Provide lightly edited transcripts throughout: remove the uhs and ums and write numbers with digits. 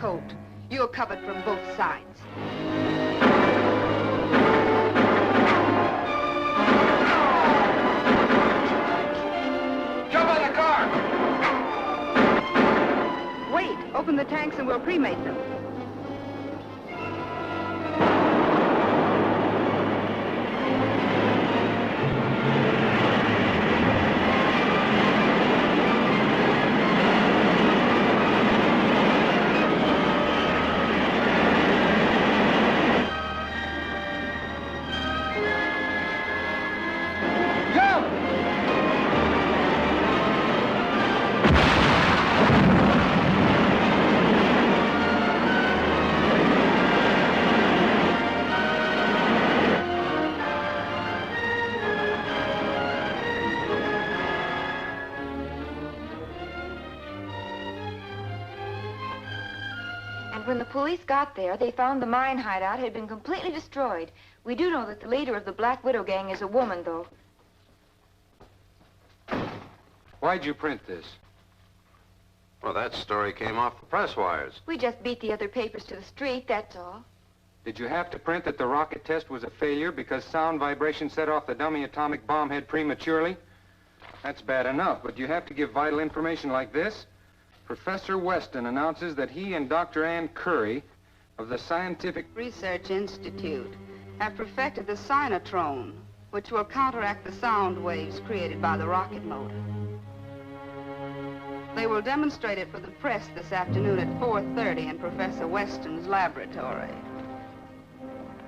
Colt. You're covered from both sides. Jump on the car! Wait, open the tanks and we'll cremate them. When the police got there, they found the mine hideout had been completely destroyed. We do know that the leader of the Black Widow gang is a woman, though. Why'd you print this? Well, that story came off the press wires. We just beat the other papers to the street, that's all. Did you have to print that the rocket test was a failure because sound vibration set off the dummy atomic bomb head prematurely? That's bad enough, but you have to give vital information like this? Professor Weston announces that he and Dr. Ann Curry of the Scientific Research Institute have perfected the cyanotrone, which will counteract the sound waves created by the rocket motor. They will demonstrate it for the press this afternoon at 4:30 in Professor Weston's laboratory.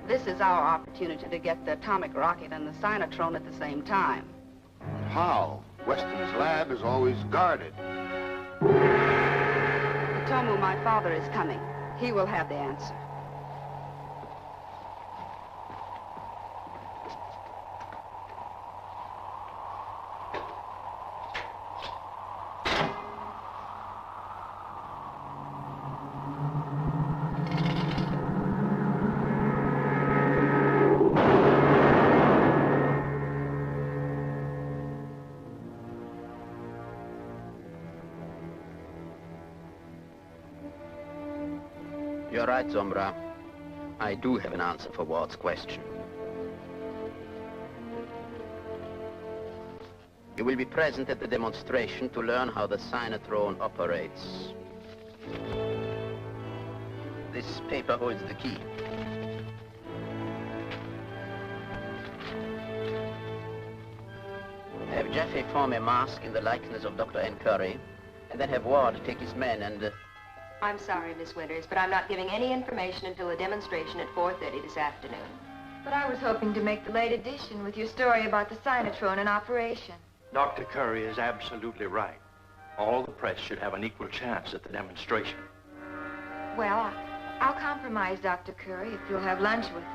This is our opportunity to get the atomic rocket and the cyanotrone at the same time. How? Weston's lab is always guarded. Hitomu, my father, is coming. He will have the answer. You're right, Sombra. I do have an answer for Ward's question. You will be present at the demonstration to learn how the cyanotrone operates. This paper holds the key. Have Jeffy form a mask in the likeness of Dr. Ann Curry, and then have Ward take his men and... I'm sorry, Miss Winters, but I'm not giving any information until the demonstration at 4:30 this afternoon. But I was hoping to make the late edition with your story about the cyanotrone in operation. Dr. Curry is absolutely right. All the press should have an equal chance at the demonstration. Well, I'll compromise, Dr. Curry, if you'll have lunch with me.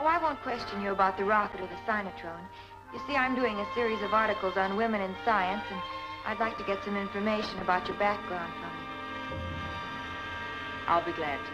Oh, I won't question you about the rocket or the cyanotrone. You see, I'm doing a series of articles on women in science, and I'd like to get some information about your background from you. I'll be glad to.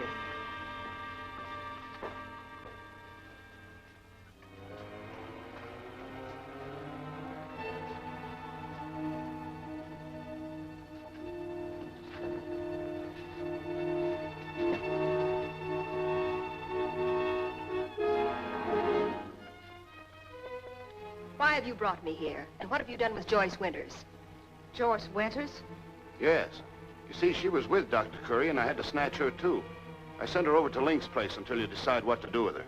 Why have you brought me here? And what have you done with Joyce Winters? Joyce Winters? Yes. You see, she was with Dr. Curry, and I had to snatch her, too. I sent her over to Link's place until you decide what to do with her.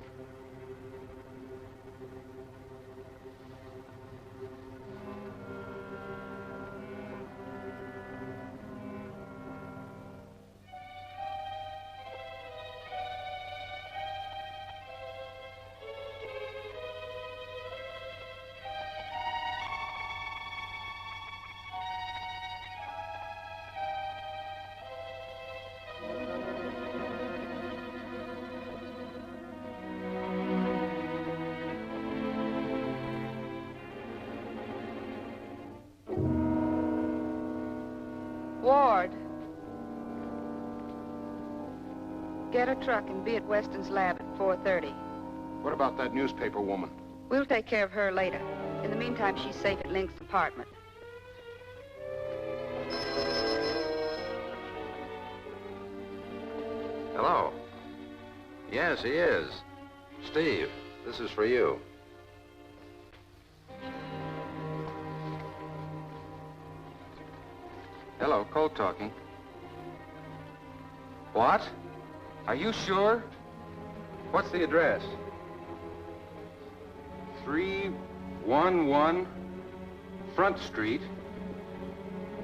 Ward. Get a truck and be at Weston's lab at 4:30. What about that newspaper woman? We'll take care of her later. In the meantime, she's safe at Link's apartment. Hello. Yes, he is. Steve, this is for you. Hello, Colt talking. What? Are you sure? What's the address? 311 Front Street,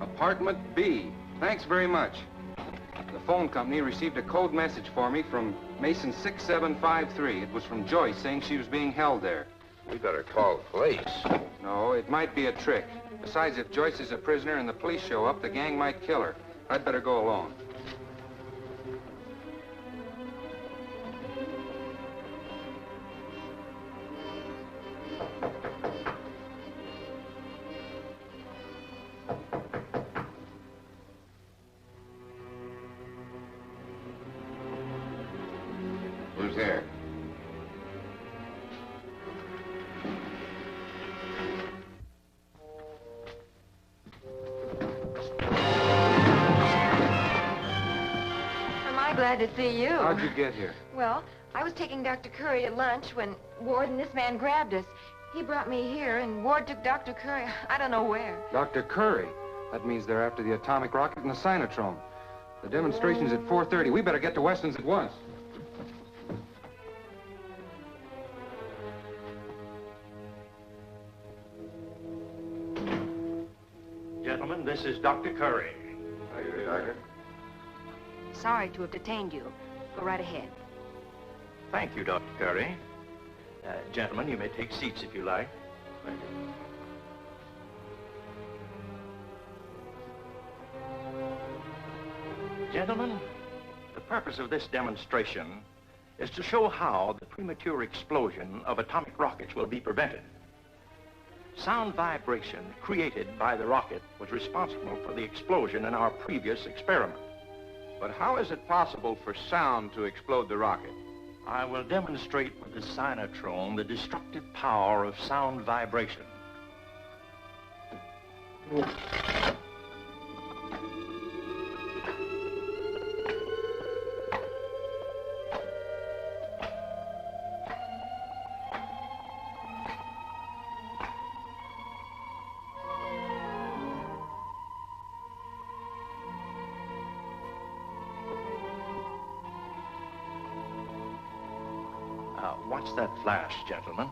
apartment B. Thanks very much. The phone company received a code message for me from Mason 6753. It was from Joyce saying she was being held there. We better call the police. No, it might be a trick. Besides, if Joyce is a prisoner and the police show up, the gang might kill her. I'd better go alone. Who's there? Am I glad to see you? How'd you get here? Well, I was taking Dr. Curry to lunch when Ward and this man grabbed us. He brought me here, and Ward took Dr. Curry, I don't know where. Dr. Curry. That means they're after the atomic rocket and the cynotrone. The demonstration's at 4:30. We better get to Weston's at once. Gentlemen, this is Dr. Curry. Are you, Doctor? Sorry to have detained you. Go right ahead. Thank you, Dr. Curry. Gentlemen, you may take seats if you like. Thank you. Gentlemen, the purpose of this demonstration is to show how the premature explosion of atomic rockets will be prevented. Sound vibration created by the rocket was responsible for the explosion in our previous experiment. But how is it possible for sound to explode the rocket? I will demonstrate with the cynotrone the destructive power of sound vibration. Watch that flash, gentlemen.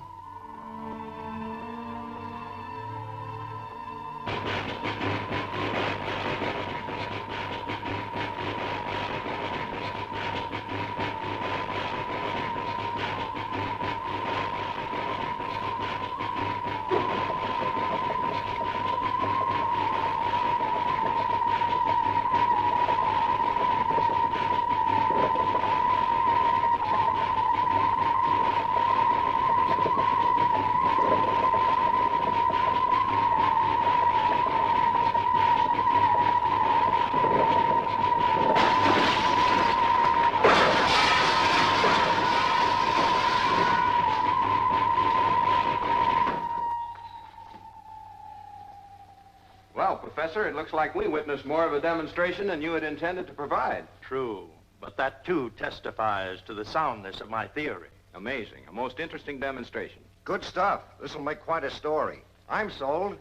Well, Professor, it looks like we witnessed more of a demonstration than you had intended to provide. True, but that too testifies to the soundness of my theory. Amazing. A most interesting demonstration. Good stuff. This'll make quite a story. I'm sold.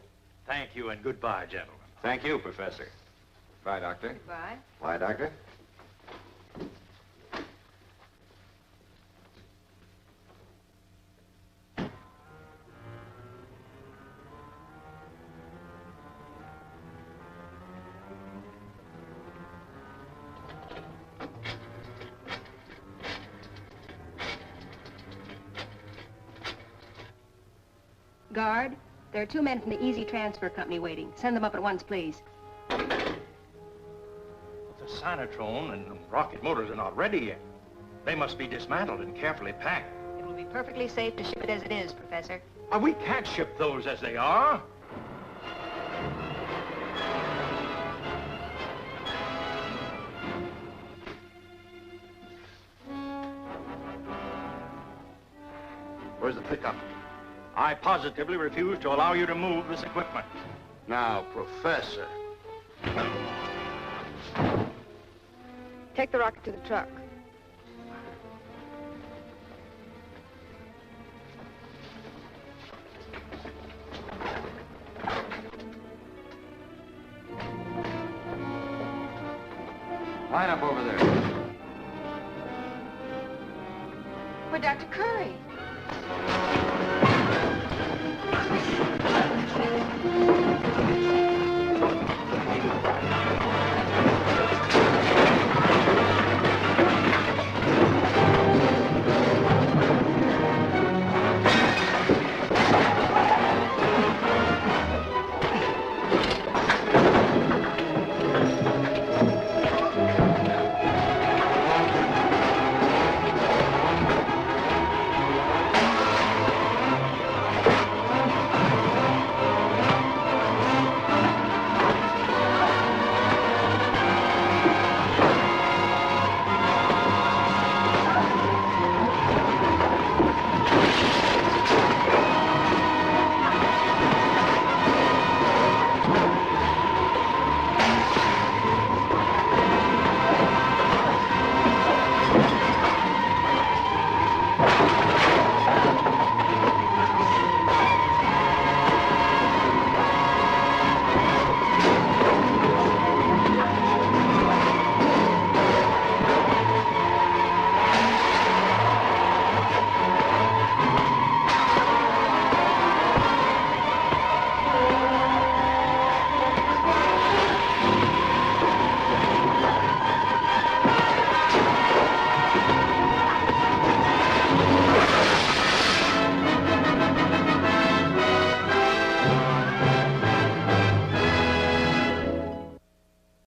Thank you and goodbye, gentlemen. Thank you, Professor. Bye, Doctor. Bye. Why, Doctor? Guard, there are 2 men from the Easy Transfer Company waiting. Send them up at once, please. But the cynotrone and the rocket motors are not ready yet. They must be dismantled and carefully packed. It will be perfectly safe to ship it as it is, Professor. We can't ship those as they are. Where's the pickup? I positively refuse to allow you to move this equipment. Now, Professor. Take the rocket to the truck. Line up over there. Where, Dr. Curry?